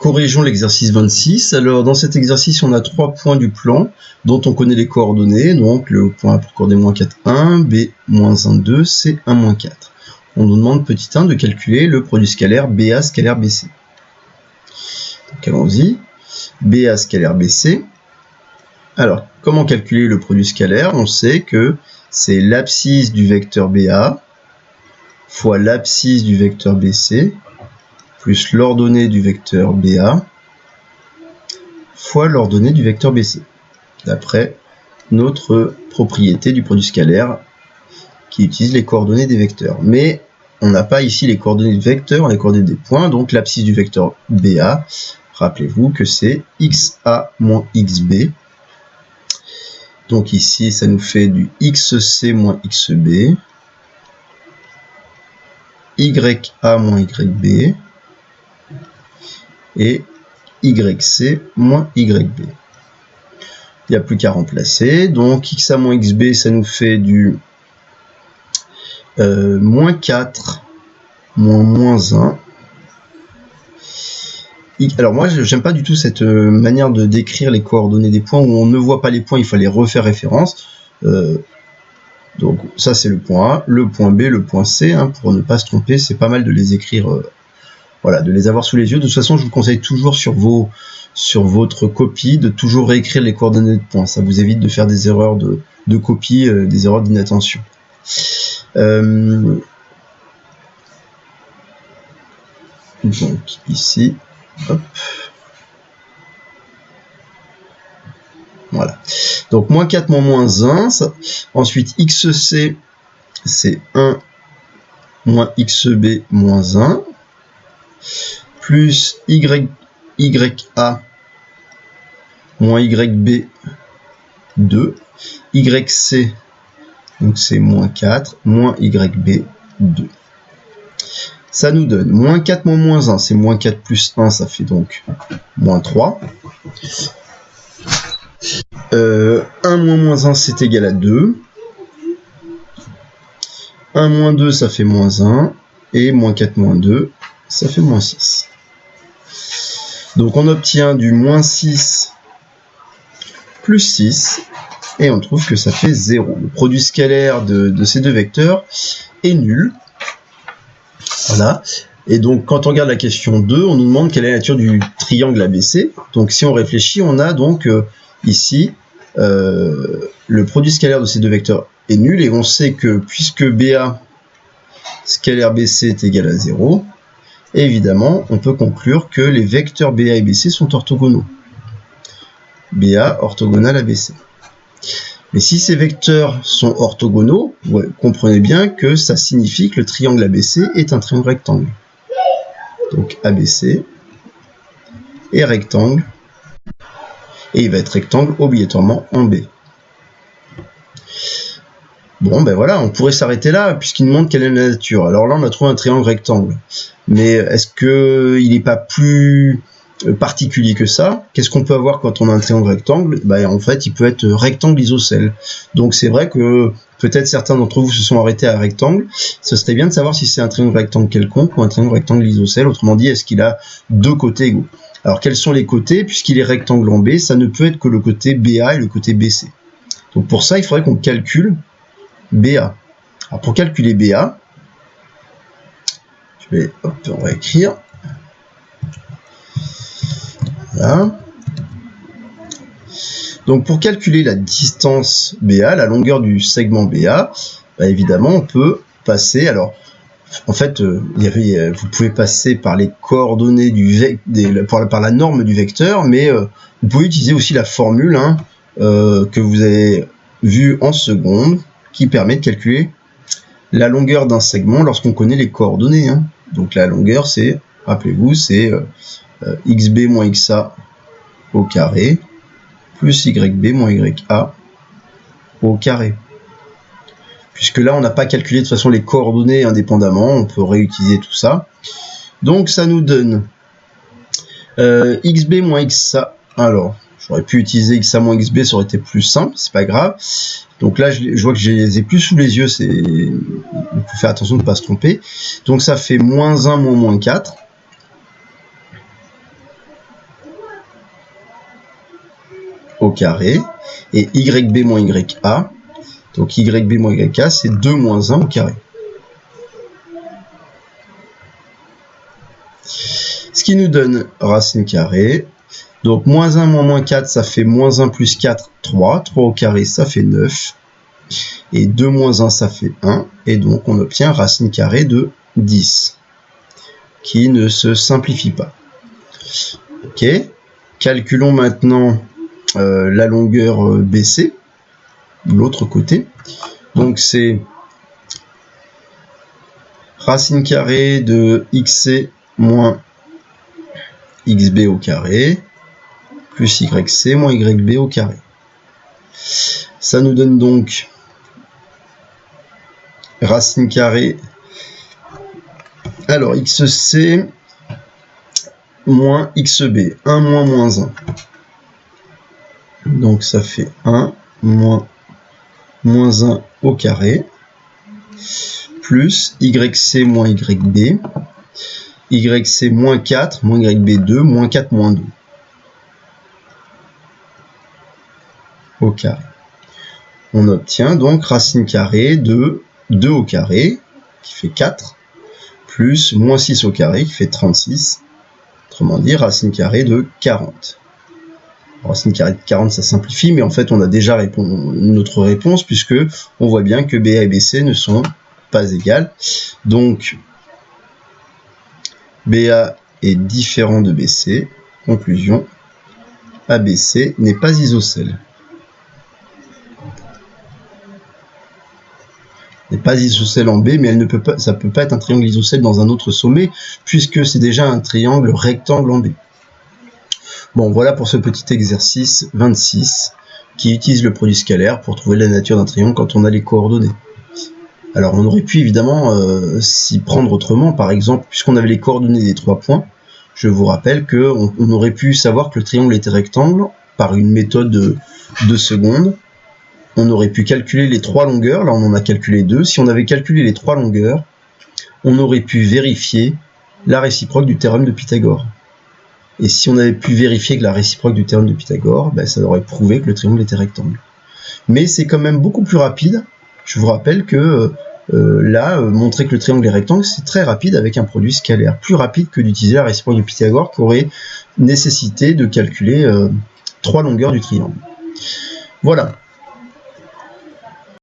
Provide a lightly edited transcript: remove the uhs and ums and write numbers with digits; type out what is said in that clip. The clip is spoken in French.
Corrigeons l'exercice 26. Alors, dans cet exercice, on a 3 points du plan dont on connaît les coordonnées. Donc, le point A pour coordonnée moins 4, 1, B, moins 1, 2, C, 1, moins 4. On nous demande, petit 1, de calculer le produit scalaire BA scalaire BC. Donc, allons-y. BA scalaire BC. Alors, comment calculer le produit scalaire? On sait que c'est l'abscisse du vecteur BA fois l'abscisse du vecteur BC plus l'ordonnée du vecteur BA fois l'ordonnée du vecteur BC, d'après notre propriété du produit scalaire qui utilise les coordonnées des vecteurs. Mais on n'a pas ici les coordonnées de vecteurs, on a les coordonnées des points, donc l'abscisse du vecteur BA, rappelez-vous que c'est XA moins XB. Donc ici, ça nous fait du XC moins XB, YA moins YB, et YC moins YB. Il n'y a plus qu'à remplacer. Donc XA moins XB, ça nous fait du moins 4 moins moins 1. Alors moi, j'aime pas du tout cette manière de décrire les coordonnées des points où on ne voit pas les points, il fallait refaire référence. Donc ça c'est le point A, le point B, le point C, hein, pour ne pas se tromper, c'est pas mal de les écrire. Voilà, de les avoir sous les yeux. De toute façon, je vous conseille toujours sur votre copie de toujours réécrire les coordonnées de points. Ça vous évite de faire des erreurs de copie, des erreurs d'inattention. Donc ici, hop. Voilà. Donc moins 4 moins 1. Ça. Ensuite, XC, c'est 1 moins XB moins 1. Plus YA moins YB 2, YC, donc c'est moins 4, moins YB 2. Ça nous donne moins 4 moins 1, c'est moins 4 plus 1, ça fait donc moins 3. 1 moins 1, c'est égal à 2. 1 moins 2, ça fait moins 1. Et moins 4 moins 2, ça fait moins 6. Donc on obtient du moins 6 plus 6, et on trouve que ça fait 0. Le produit scalaire de ces deux vecteurs est nul. Voilà. Et donc quand on regarde la question 2, on nous demande quelle est la nature du triangle ABC. Donc si on réfléchit, on a donc ici le produit scalaire de ces deux vecteurs est nul, et on sait que puisque BA scalaire BC est égal à 0, évidemment, on peut conclure que les vecteurs BA et BC sont orthogonaux. BA orthogonal à BC. Mais si ces vecteurs sont orthogonaux, vous comprenez bien que ça signifie que le triangle ABC est un triangle rectangle. Donc ABC est rectangle, et il va être rectangle obligatoirement en B. Bon, ben voilà, on pourrait s'arrêter là, puisqu'il nous montre quelle est la nature. Alors là, on a trouvé un triangle rectangle. Mais est-ce qu'il n'est pas plus particulier que ça? Qu'est-ce qu'on peut avoir quand on a un triangle rectangle? Ben, en fait, il peut être rectangle isocèle. Donc c'est vrai que peut-être certains d'entre vous se sont arrêtés à rectangle. Ce serait bien de savoir si c'est un triangle rectangle quelconque ou un triangle rectangle isocèle. Autrement dit, est-ce qu'il a deux côtés égaux? Alors quels sont les côtés? Puisqu'il est rectangle en B, ça ne peut être que le côté BA et le côté BC. Donc pour ça, il faudrait qu'on calcule BA. Alors pour calculer BA, on va écrire. Voilà. Donc pour calculer la distance BA, la longueur du segment BA, bah évidemment on peut passer. Alors en fait, vous pouvez passer par les coordonnées par la norme du vecteur, mais vous pouvez utiliser aussi la formule que vous avez vue en seconde, qui permet de calculer la longueur d'un segment lorsqu'on connaît les coordonnées. Donc la longueur, c'est, rappelez-vous, c'est xb moins xa au carré plus yb moins ya au carré. Puisque là, on n'a pas calculé de toute façon les coordonnées indépendamment, on peut réutiliser tout ça. Donc ça nous donne xb moins xa. Alors, j'aurais pu utiliser xa moins xb, ça aurait été plus simple, c'est pas grave. Donc là, je vois que je les ai plus sous les yeux, il faut faire attention de ne pas se tromper. Donc ça fait moins 1 moins 4. carré, et YB moins YA, donc YB moins YA, c'est 2 moins 1 au carré. Ce qui nous donne racine carrée. Donc moins 1 moins 4, ça fait moins 1 plus 4, 3. 3 au carré, ça fait 9. Et 2 moins 1, ça fait 1. Et donc on obtient racine carrée de 10, qui ne se simplifie pas. Ok. Calculons maintenant la longueur BC, de l'autre côté. Donc c'est racine carrée de XC moins XB au carré, plus YC moins YB au carré. Ça nous donne donc racine carrée. Alors, XC moins XB, 1 moins moins 1. Donc, ça fait 1 moins moins 1 au carré, plus YC moins YB, YC moins 4, moins YB2, moins 4, moins 2. Au carré. On obtient donc racine carrée de 2 au carré, qui fait 4, plus moins 6 au carré, qui fait 36. Autrement dit, racine carrée de 40. Racine carrée de 40, ça simplifie, mais en fait, on a déjà notre réponse, puisque on voit bien que BA et BC ne sont pas égales. Donc, BA est différent de BC. Conclusion, ABC n'est pas isocèle. N'est pas isocèle en B, mais elle ne peut pas, ça peut pas être un triangle isocèle dans un autre sommet, puisque c'est déjà un triangle rectangle en B. Bon, voilà pour ce petit exercice 26, qui utilise le produit scalaire pour trouver la nature d'un triangle quand on a les coordonnées. Alors, on aurait pu évidemment s'y prendre autrement, par exemple, puisqu'on avait les coordonnées des 3 points, je vous rappelle qu'on aurait pu savoir que le triangle était rectangle par une méthode de 2 secondes. On aurait pu calculer les 3 longueurs, là on en a calculé 2. Si on avait calculé les 3 longueurs, on aurait pu vérifier la réciproque du théorème de Pythagore. Et si on avait pu vérifier que la réciproque du théorème de Pythagore, ben, ça aurait prouvé que le triangle était rectangle. Mais c'est quand même beaucoup plus rapide. Je vous rappelle que là, montrer que le triangle est rectangle, c'est très rapide avec un produit scalaire. Plus rapide que d'utiliser la réciproque de Pythagore qui aurait nécessité de calculer 3 longueurs du triangle. Voilà.